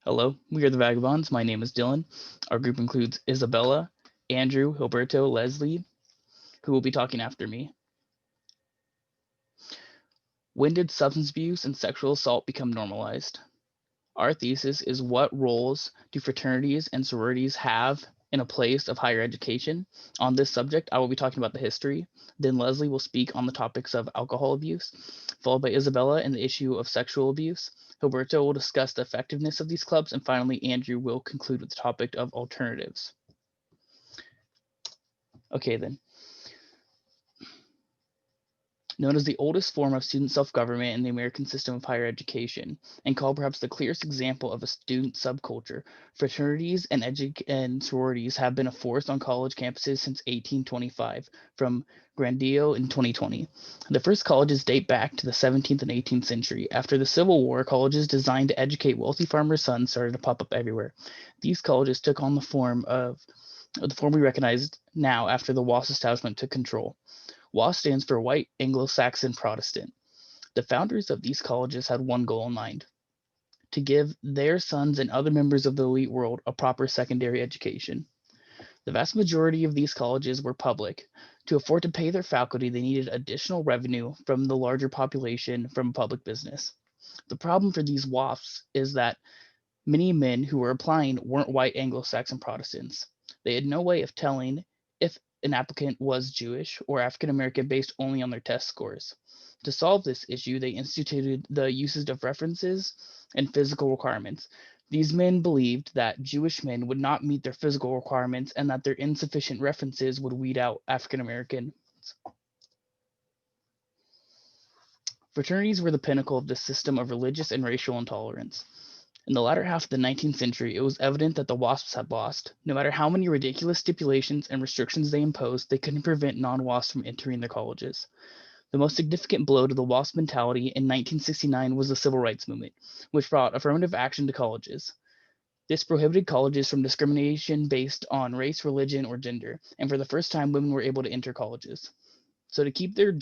Hello, we are the Vagabonds. My name is Dylan. Our group includes Isabella, Andrew, Hilberto, Leslie, who will be talking after me. When did substance abuse and sexual assault become normalized? Our thesis is what roles do fraternities and sororities have in a place of higher education? On this subject, I will be talking about the history. Then Leslie will speak on the topics of alcohol abuse, followed by Isabella and the issue of sexual abuse. Hilberto will discuss the effectiveness of these clubs, and finally, Andrew will conclude with the topic of alternatives. Okay, then. Known as the oldest form of student self-government in the American system of higher education, and called perhaps the clearest example of a student subculture, fraternities and sororities have been a force on college campuses since 1825, from Grandio in 2020. The first colleges date back to the 17th and 18th century. After the Civil War, colleges designed to educate wealthy farmers' sons started to pop up everywhere. These colleges took on the form we recognize now after the WASP establishment took control. WAS stands for White Anglo-Saxon Protestant. The founders of these colleges had one goal in mind: to give their sons and other members of the elite world a proper secondary education. The vast majority of these colleges were public. To afford to pay their faculty, they needed additional revenue from the larger population from public business. The problem for these WAFs is that many men who were applying weren't white Anglo-Saxon Protestants. They had no way of telling if an applicant was Jewish or African American based only on their test scores. To solve this issue, they instituted the usage of references and physical requirements. These men believed that Jewish men would not meet their physical requirements and that their insufficient references would weed out African Americans. Fraternities were the pinnacle of this system of religious and racial intolerance. In the latter half of the 19th century, it was evident that the WASPs had lost. No matter how many ridiculous stipulations and restrictions they imposed, they couldn't prevent non-WASPs from entering their colleges. The most significant blow to the WASP mentality in 1969 was the Civil Rights Movement, which brought affirmative action to colleges. This prohibited colleges from discrimination based on race, religion, or gender, and for the first time, women were able to enter colleges. So to keep their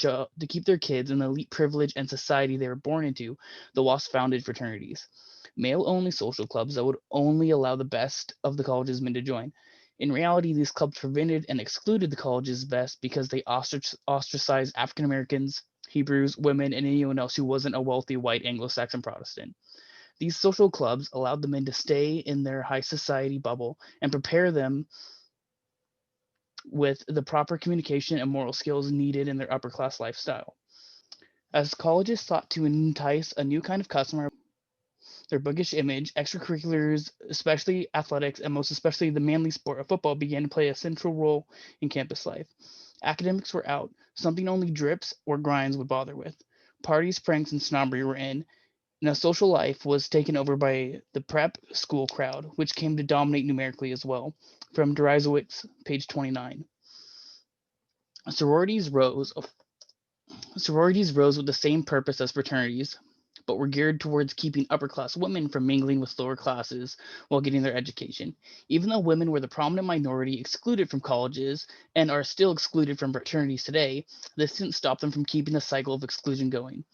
kids in the elite privilege and society they were born into, the WASP founded fraternities, male-only social clubs that would only allow the best of the college's men to join. In reality, these clubs prevented and excluded the college's best because they ostracized African Americans, Hebrews, women, and anyone else who wasn't a wealthy white Anglo-Saxon Protestant. These social clubs allowed the men to stay in their high society bubble and prepare them with the proper communication and moral skills needed in their upper class lifestyle. As colleges sought to entice a new kind of customer, their bookish image, extracurriculars, especially athletics, and most especially the manly sport of football, began to play a central role in campus life. Academics were out, something only drips or grinds would bother with. Parties, pranks, and snobbery were in, and a social life was taken over by the prep school crowd, which came to dominate numerically as well. From Derisowitz, page 29. Sororities rose Sororities rose with the same purpose as fraternities, but were geared towards keeping upper class women from mingling with lower classes while getting their education. Even though women were the prominent minority excluded from colleges and are still excluded from fraternities today, this didn't stop them from keeping the cycle of exclusion going.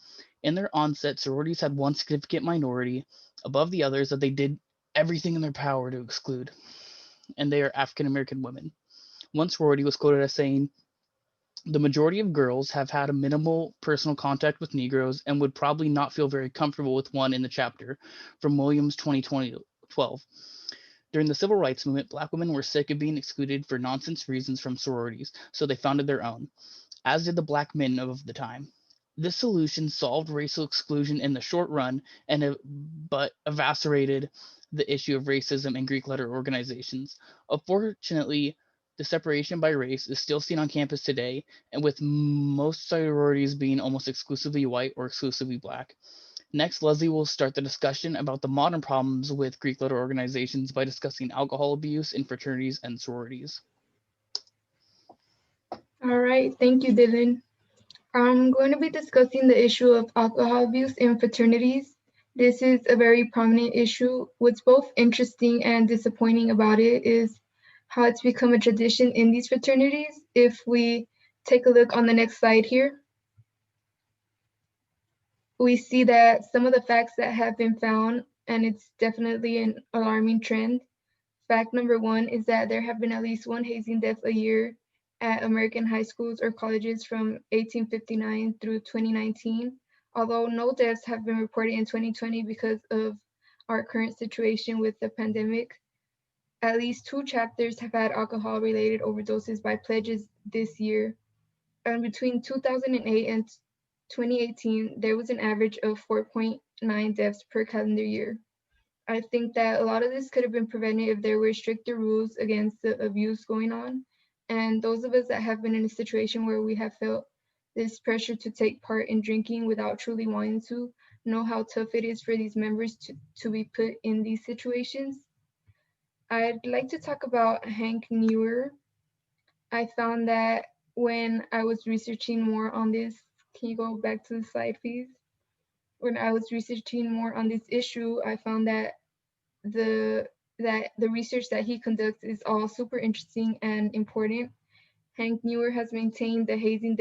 In their onset, sororities had one significant minority above the others that they did everything in their power to exclude, and they are African American women. One sorority was quoted as saying, "The majority of girls have had a minimal personal contact with Negroes and would probably not feel very comfortable with one in the chapter," from Williams 2012. During the Civil Rights Movement, black women were sick of being excluded for nonsense reasons from sororities, so they founded their own, as did the black men of the time. This solution solved racial exclusion in the short run, but eviscerated the issue of racism in Greek letter organizations. Unfortunately, the separation by race is still seen on campus today, and with most sororities being almost exclusively white or exclusively black. Next, Leslie will start the discussion about the modern problems with Greek letter organizations by discussing alcohol abuse in fraternities and sororities. All right, thank you, Dylan. I'm going to be discussing the issue of alcohol abuse in fraternities. This is a very prominent issue. What's both interesting and disappointing about it is how it's become a tradition in these fraternities. If we take a look on the next slide here, we see that some of the facts that have been found and it's definitely an alarming trend. Fact number one is that there have been at least one hazing death a year at American high schools or colleges from 1859 through 2019, although no deaths have been reported in 2020 because of our current situation with the pandemic. At least two chapters have had alcohol related overdoses by pledges this year. And between 2008 and 2018, there was an average of 4.9 deaths per calendar year. I think that a lot of this could have been prevented if there were stricter rules against the abuse going on. And those of us that have been in a situation where we have felt this pressure to take part in drinking without truly wanting to know how tough it is for these members to be put in these situations. I'd like to talk about Hank Newer. I found that when I was researching more on this, can you go back to the slide, please? When I was researching more on this issue, I found the that the research that he conducts is all super interesting and important. Hank Newer has maintained the hazing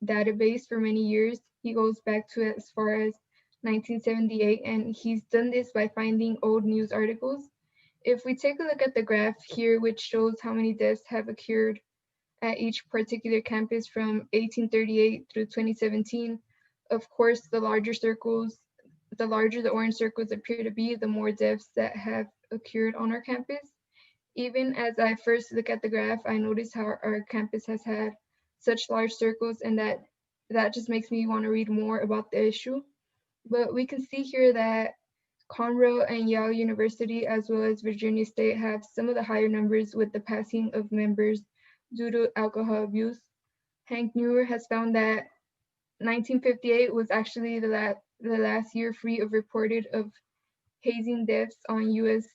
database for many years. He goes back to as far as 1978, and he's done this by finding old news articles. If we take a look at the graph here, which shows how many deaths have occurred at each particular campus from 1838 through 2017, of course, the larger the orange circles appear to be, the more deaths that have occurred on our campus. Even as I first look at the graph, I notice how our campus has had such large circles, and that just makes me want to read more about the issue. But we can see here that Conroe and Yale University, as well as Virginia State, have some of the higher numbers with the passing of members due to alcohol abuse. Hank Newer has found that 1958 was actually the last year free of reported of hazing deaths on U.S.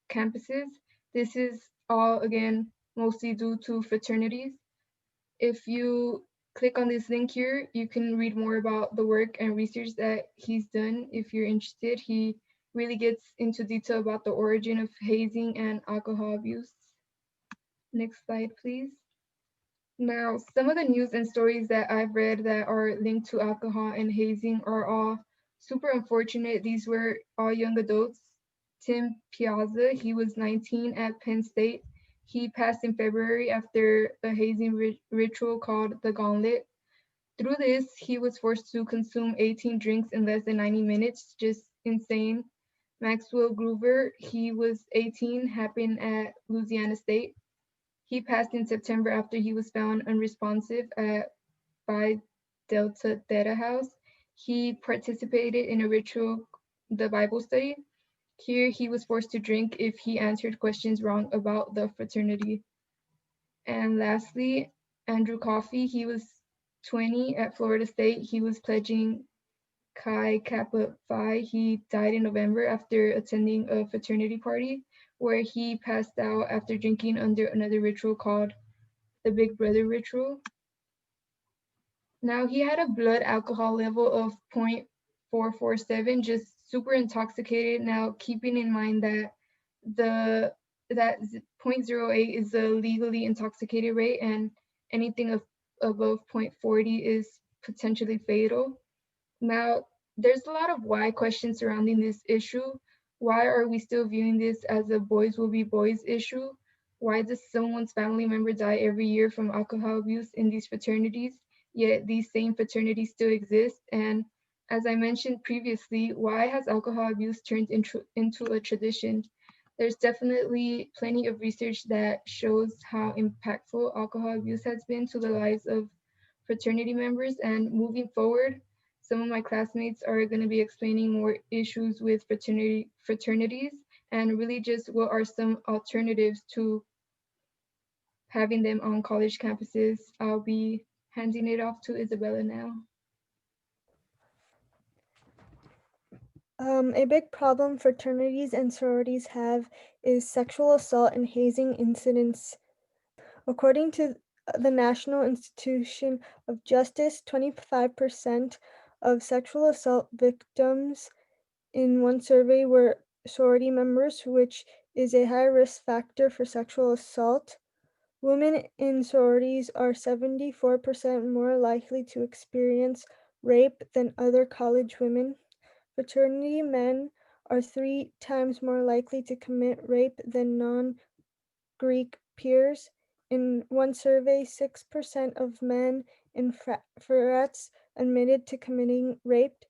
Campuses. This is all, again, mostly due to fraternities. If you click on this link here, you can read more about the work and research that he's done if you're interested. He really gets into detail about the origin of hazing and alcohol abuse. Next slide, please. Now, some of the news and stories that I've read that are linked to alcohol and hazing are all super unfortunate. These were all young adults. Tim Piazza, he was 19 at Penn State. He passed in February after a hazing ritual called the Gauntlet. Through this, he was forced to consume 18 drinks in less than 90 minutes. Just insane. Maxwell Groover, he was 18, happened at Louisiana State. He passed in September after he was found unresponsive at Phi Delta Theta House. He participated in a ritual, the Bible study. Here, he was forced to drink if he answered questions wrong about the fraternity. And lastly, Andrew Coffey, he was 20 at Florida State. He was pledging Chi Kappa Phi. He died in November after attending a fraternity party where he passed out after drinking under another ritual called the Big Brother ritual. Now he had a blood alcohol level of 0.447, just super intoxicated. Now keeping in mind that the that 0.08 is the legally intoxicated rate, and anything above 0.40 is potentially fatal. Now, there's a lot of why questions surrounding this issue. Why are we still viewing this as a boys will be boys issue? Why does someone's family member die every year from alcohol abuse in these fraternities, yet these same fraternities still exist? And as I mentioned previously, why has alcohol abuse turned into a tradition? There's definitely plenty of research that shows how impactful alcohol abuse has been to the lives of fraternity members. And moving forward, some of my classmates are going to be explaining more issues with fraternities and really just what are some alternatives to having them on college campuses. I'll be handing it off to Isabella now. A big problem fraternities and sororities have is sexual assault and hazing incidents. According to the National Institution of Justice, 25% of sexual assault victims in one survey were sorority members, which is a high risk factor for sexual assault. Women in sororities are 74% more likely to experience rape than other college women. Fraternity men are 3 times more likely to commit rape than non-Greek peers. In one survey, 6% of men in frats admitted to committing rape,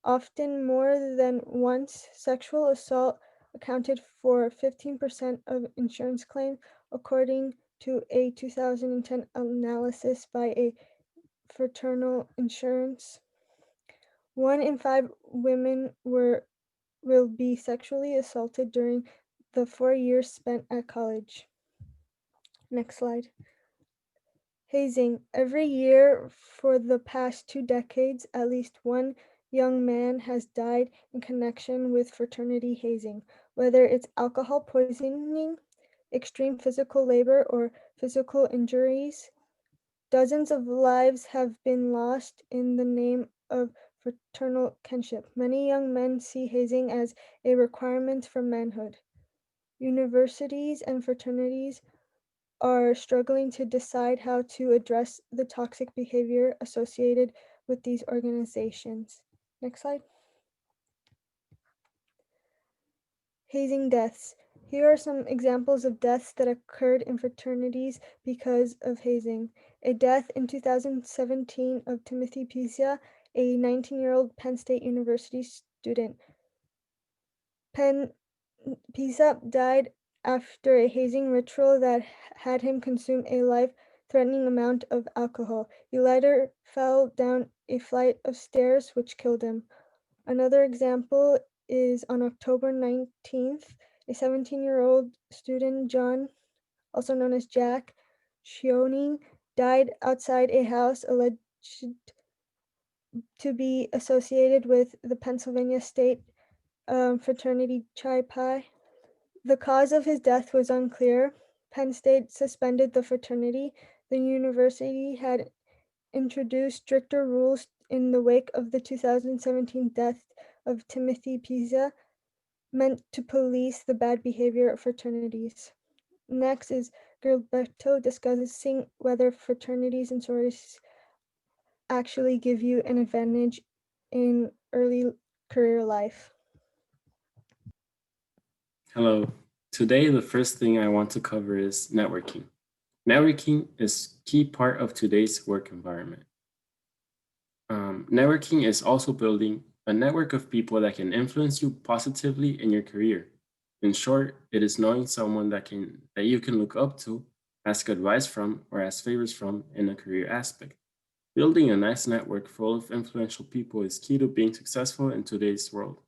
often more than once. Sexual assault accounted for 15% of insurance claims, according to a 2010 analysis by a fraternal insurance. 1 in 5 women will be sexually assaulted during the 4 years spent at college. Next slide. Hazing. Every year for the past 2 decades, at least one young man has died in connection with fraternity hazing, whether it's alcohol poisoning, extreme physical labor, or physical injuries. Dozens of lives have been lost in the name of fraternal kinship. Many young men see hazing as a requirement for manhood. Universities and fraternities are struggling to decide how to address the toxic behavior associated with these organizations. Next slide. Hazing deaths. Here are some examples of deaths that occurred in fraternities because of hazing. A death in 2017 of Timothy Pisa, a 19-year-old Penn State University student. Pisa died after a hazing ritual that had him consume a life-threatening amount of alcohol. He later fell down a flight of stairs, which killed him. Another example is on October 19th, a 17-year-old student, John, also known as Jack Shioning, died outside a house alleged to be associated with the Pennsylvania State fraternity Chi Pi. The cause of his death was unclear. Penn State suspended the fraternity. The university had introduced stricter rules in the wake of the 2017 death of Timothy Pisa, meant to police the bad behavior of fraternities. Next is Gilberto discussing whether fraternities and sororities actually give you an advantage in early career life. Hello. Today, the first thing I want to cover is networking. Networking is a key part of today's work environment. Networking is also building a network of people that can influence you positively in your career. In short, it is knowing someone that you can look up to, ask advice from, or ask favors from in a career aspect. Building a nice network full of influential people is key to being successful in today's world.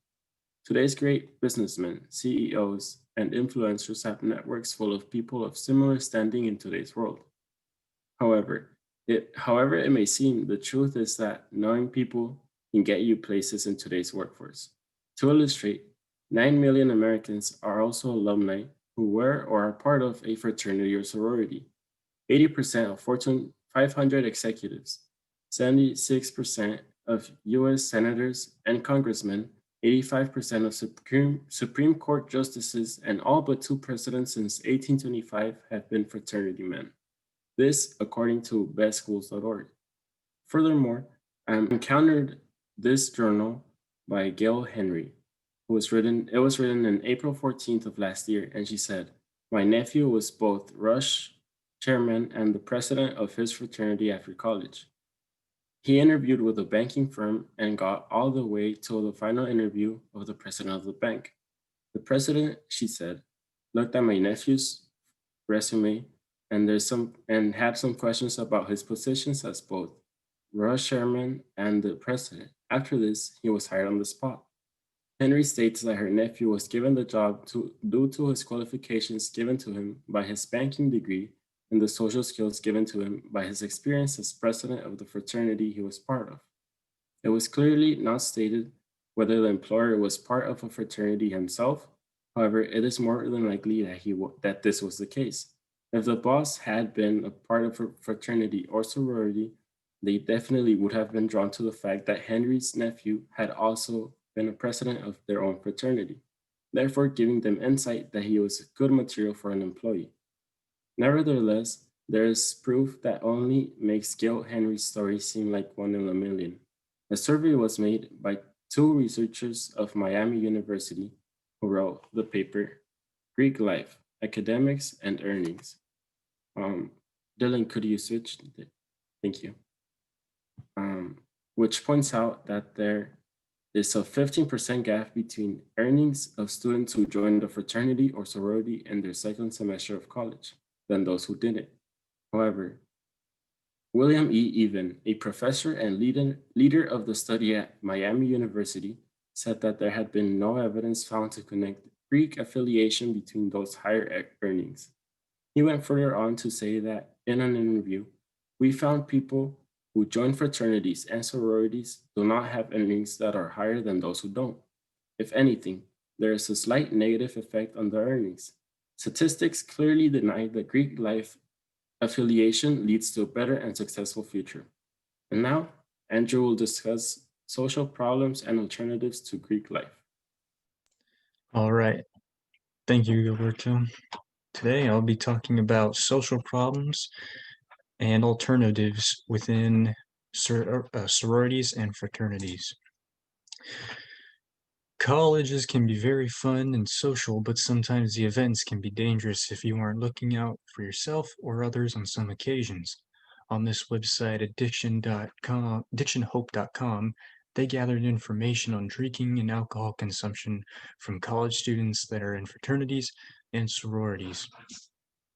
Today's great businessmen, CEOs, and influencers have networks full of people of similar standing in today's world. However it may seem, the truth is that knowing people can get you places in today's workforce. To illustrate, 9 million Americans are also alumni who were or are part of a fraternity or sorority. 80% of Fortune 500 executives, 76% of US senators and congressmen, 85% of Supreme Court justices, and all but 2 presidents since 1825 have been fraternity men. This, according to bestschools.org. Furthermore, I encountered this journal by Gail Henry, it was written in April 14th of last year, and she said, "My nephew was both Rush chairman and the president of his fraternity after college. He interviewed with a banking firm and got all the way to the final interview of the president of the bank. The president," she said, "looked at my nephew's resume and had some questions about his positions as both Rush chairman and the president. After this, he was hired on the spot." Henry states that her nephew was given the job due to his qualifications given to him by his banking degree and the social skills given to him by his experience as president of the fraternity he was part of. It was clearly not stated whether the employer was part of a fraternity himself. However, it is more than likely that this was the case. If the boss had been a part of a fraternity or sorority, they definitely would have been drawn to the fact that Henry's nephew had also been a president of their own fraternity, therefore giving them insight that he was good material for an employee. Nevertheless, there is proof that only makes Gail Henry's story seem like one in a million. A survey was made by two researchers of Miami University who wrote the paper Greek Life, Academics and Earnings. Um, Dylan, could you switch? Thank you. Which points out that there is a 15% gap between earnings of students who joined a fraternity or sorority in their second semester of college than those who didn't. However, William E. Even, a professor and leader of the study at Miami University, said that there had been no evidence found to connect Greek affiliation between those higher earnings. He went further on to say that in an interview, we found people who join fraternities and sororities do not have earnings that are higher than those who don't. If anything, there is a slight negative effect on the earnings. Statistics clearly deny that Greek life affiliation leads to a better and successful future. And now, Andrew will discuss social problems and alternatives to Greek life. All right. Thank you, Gilberto. Today I'll be talking about social problems and alternatives within sororities and fraternities. Colleges can be very fun and social, but sometimes the events can be dangerous if you aren't looking out for yourself or others on some occasions. On this website, addictionhope.com, they gathered information on drinking and alcohol consumption from college students that are in fraternities and sororities.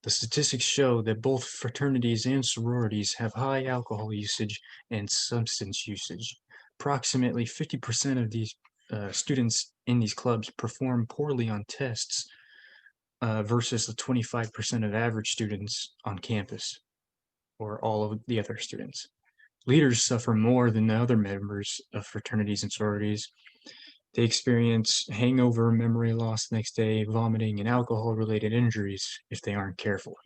The statistics show that both fraternities and sororities have high alcohol usage and substance usage. Approximately 50% of these students in these clubs perform poorly on tests versus the 25% of average students on campus or all of the other students. Leaders suffer more than the other members of fraternities and sororities. They experience hangover, memory loss the next day, vomiting, and alcohol-related injuries if they aren't careful.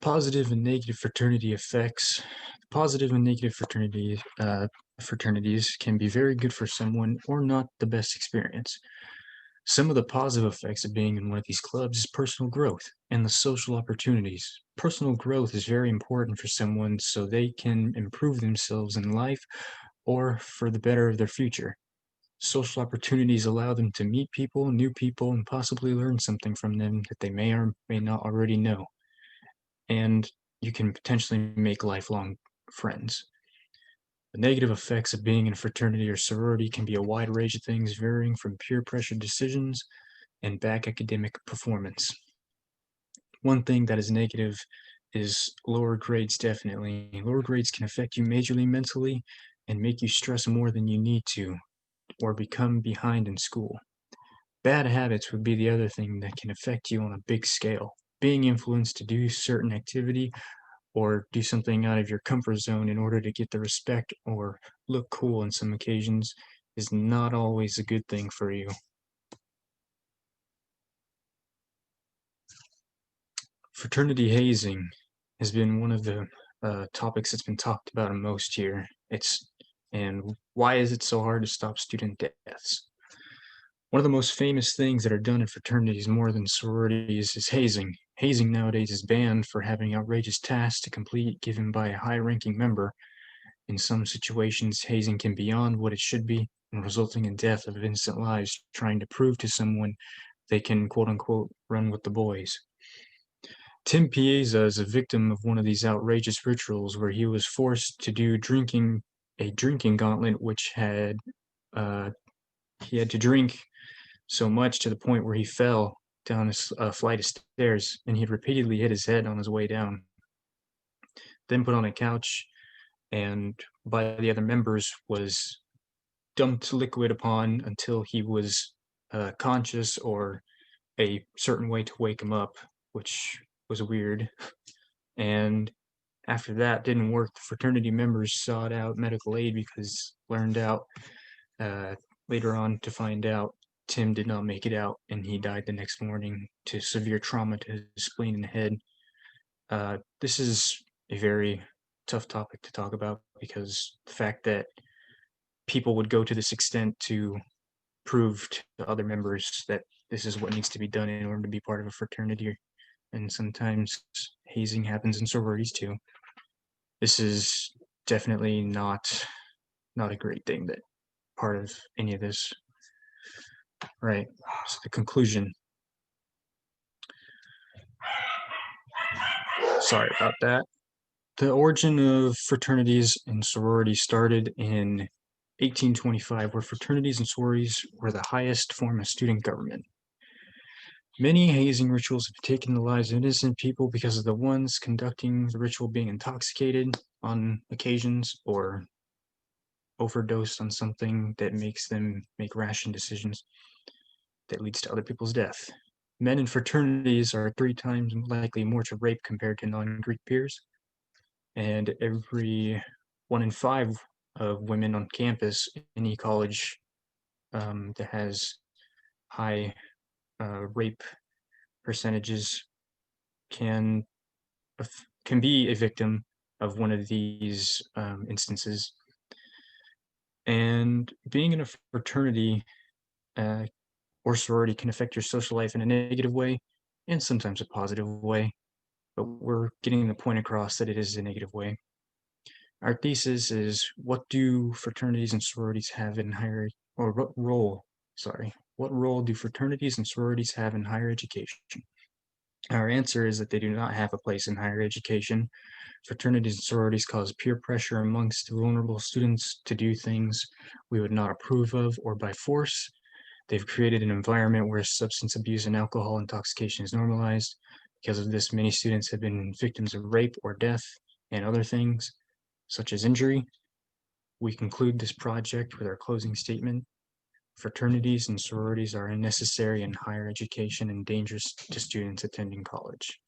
Positive and negative fraternity effects. Positive and negative fraternities can be very good for someone or not the best experience. Some of the positive effects of being in one of these clubs is personal growth and the social opportunities. Personal growth is very important for someone so they can improve themselves in life or for the better of their future. Social opportunities allow them to meet people, new people, and possibly learn something from them that they may or may not already know. And you can potentially make lifelong friends. The negative effects of being in a fraternity or sorority can be a wide range of things, varying from peer pressure decisions and bad academic performance. One thing that is negative is lower grades, definitely. Lower grades can affect you majorly mentally and make you stress more than you need to or become behind in school. Bad habits would be the other thing that can affect you on a big scale. Being influenced to do certain activity or do something out of your comfort zone in order to get the respect or look cool on some occasions is not always a good thing for you. Fraternity hazing has been one of the topics that's been talked about most here. And why is it so hard to stop student deaths? One of the most famous things that are done in fraternities more than sororities is hazing. Hazing nowadays is banned for having outrageous tasks to complete given by a high-ranking member. In some situations, hazing can be beyond what it should be, and resulting in death of innocent lives trying to prove to someone they can quote-unquote run with the boys. Tim Piazza is a victim of one of these outrageous rituals where he was forced to do a drinking gauntlet which had he had to drink so much to the point where he fell down a flight of stairs and he repeatedly hit his head on his way down. Then put on a couch and by the other members was dumped liquid upon until he was conscious or a certain way to wake him up, which was weird. And after that didn't work, the fraternity members sought out medical aid because learned out uh, later on to find out Tim did not make it out and he died the next morning to severe trauma to his spleen and head. This is a very tough topic to talk about because the fact that people would go to this extent to prove to other members that this is what needs to be done in order to be part of a fraternity. And sometimes hazing happens in sororities too. This is definitely not a great thing that part of any of this. Right. So the conclusion. Sorry about that. The origin of fraternities and sororities started in 1825, where fraternities and sororities were the highest form of student government. Many hazing rituals have taken the lives of innocent people because of the ones conducting the ritual being intoxicated on occasions or overdosed on something that makes them make rash decisions that leads to other people's death. Men in fraternities are 3 times likely more to rape compared to non-Greek peers, and every 1 in 5 of women on campus in any college that has high rape percentages can can be a victim of one of these instances. And being in a fraternity uh, or sorority can affect your social life in a negative way and sometimes a positive way, but we're getting the point across that it is a negative way. Our thesis is, what do fraternities and sororities have in higher, or what role do fraternities and sororities have in higher education? Our answer is that they do not have a place in higher education. Fraternities and sororities cause peer pressure amongst vulnerable students to do things we would not approve of or by force. They've created an environment where substance abuse and alcohol intoxication is normalized. Because of this, many students have been victims of rape or death and other things, such as injury. We conclude this project with our closing statement. Fraternities and sororities are unnecessary in higher education and dangerous to students attending college.